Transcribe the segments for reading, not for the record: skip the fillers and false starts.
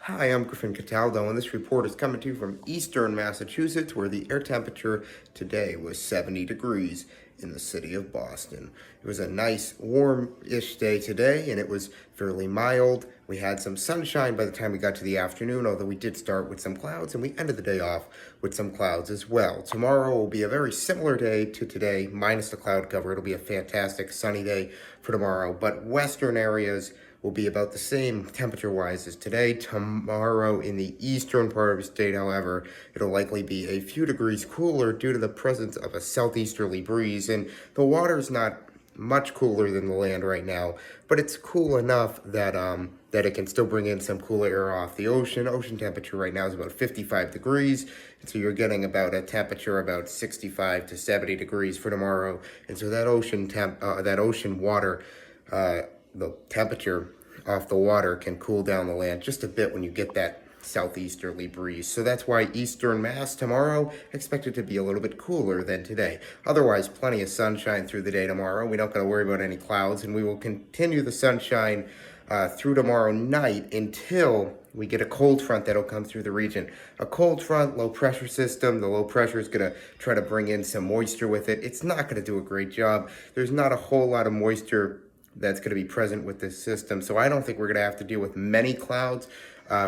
Hi, I'm Griffin Cataldo, and this report is coming to you from eastern Massachusetts, where the air temperature today was 70 degrees in the city of Boston. It was a nice, warm-ish day today, and it was fairly mild. We had some sunshine by the time we got to the afternoon, although we did start with some clouds, and we ended the day off with some clouds as well. Tomorrow will be a very similar day to today, minus the cloud cover. It'll be a fantastic sunny day for tomorrow, but western areas will be about the same temperature-wise as today. Tomorrow in the eastern part of the state, however, it'll likely be a few degrees cooler due to the presence of a southeasterly breeze, and the water's not much cooler than the land right now, but it's cool enough that that it can still bring in some cooler air off the ocean. Ocean temperature right now is about 55 degrees, and so you're getting about a temperature about 65 to 70 degrees for tomorrow. And so that ocean water, the temperature off the water can cool down the land just a bit when you get that southeasterly breeze. So that's why eastern Mass tomorrow expected to be a little bit cooler than today. Otherwise, plenty of sunshine through the day tomorrow. We don't got to worry about any clouds, and we will continue the sunshine through tomorrow night until we get a cold front that'll come through the region. A cold front, low pressure system. The low pressure is going to try to bring in some moisture with it. It's not going to do a great job. There's not a whole lot of moisture that's going to be present with this system. So I don't think we're going to have to deal with many clouds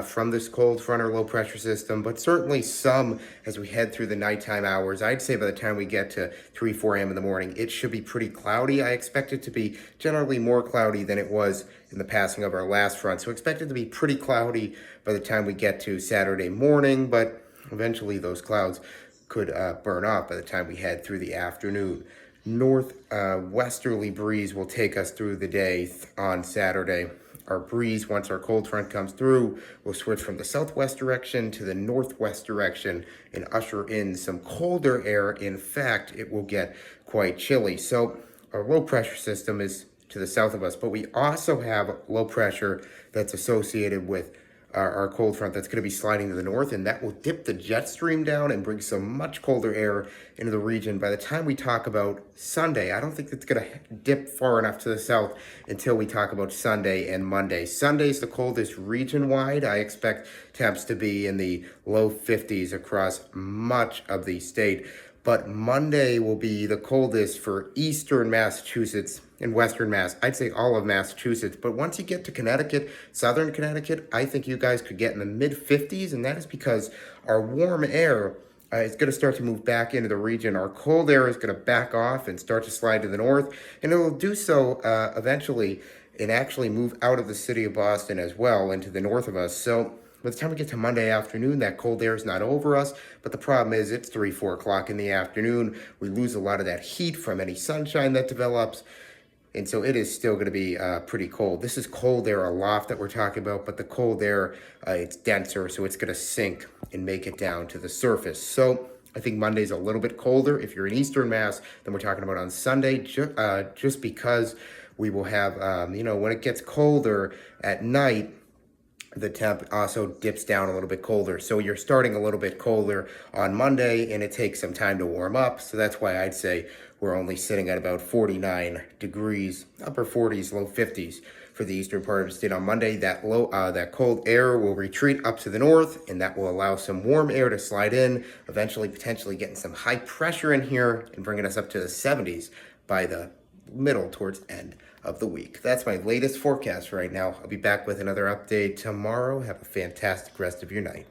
from this cold front or low pressure system, but certainly some as we head through the nighttime hours. I'd say by the time we get to 3, 4 a.m. in the morning, it should be pretty cloudy. I expect it to be generally more cloudy than it was in the passing of our last front. So expect it to be pretty cloudy by the time we get to Saturday morning, but eventually those clouds could burn off by the time we head through the afternoon. Northwesterly breeze will take us through the day on Saturday. Our breeze, once our cold front comes through, will switch from the southwest direction to the northwest direction and usher in some colder air. In fact, it will get quite chilly. So our low pressure system is to the south of us, but we also have low pressure that's associated with our cold front that's going to be sliding to the north, and that will dip the jet stream down and bring some much colder air into the region. By the time we talk about Sunday, I don't think it's going to dip far enough to the south until we talk about Sunday and Monday. Sunday's the coldest region-wide. I expect temps to be in the low 50s across much of the state. But Monday will be the coldest for eastern Massachusetts and western Mass. I'd say all of Massachusetts. But once you get to Connecticut, southern Connecticut, I think you guys could get in the mid-50s, and that is because our warm air is going to start to move back into the region. Our cold air is going to back off and start to slide to the north, and it will do so eventually and actually move out of the city of Boston as well into the north of us. So by the time we get to Monday afternoon, that cold air is not over us, but the problem is it's 3, 4 o'clock in the afternoon. We lose a lot of that heat from any sunshine that develops, and so it is still going to be pretty cold. This is cold air aloft that we're talking about, but the cold air, it's denser, so it's going to sink and make it down to the surface. So I think Monday's a little bit colder if you're in eastern Mass than we're talking about on Sunday, just because we will have, when it gets colder at night, the temp also dips down a little bit colder. So you're starting a little bit colder on Monday, and it takes some time to warm up. So that's why I'd say we're only sitting at about 49 degrees, upper 40s, low 50s for the eastern part of the state on Monday. That cold air will retreat up to the north, and that will allow some warm air to slide in, eventually potentially getting some high pressure in here and bringing us up to the 70s by the middle towards end of the week. That's my latest forecast right now. I'll be back with another update tomorrow. Have a fantastic rest of your night.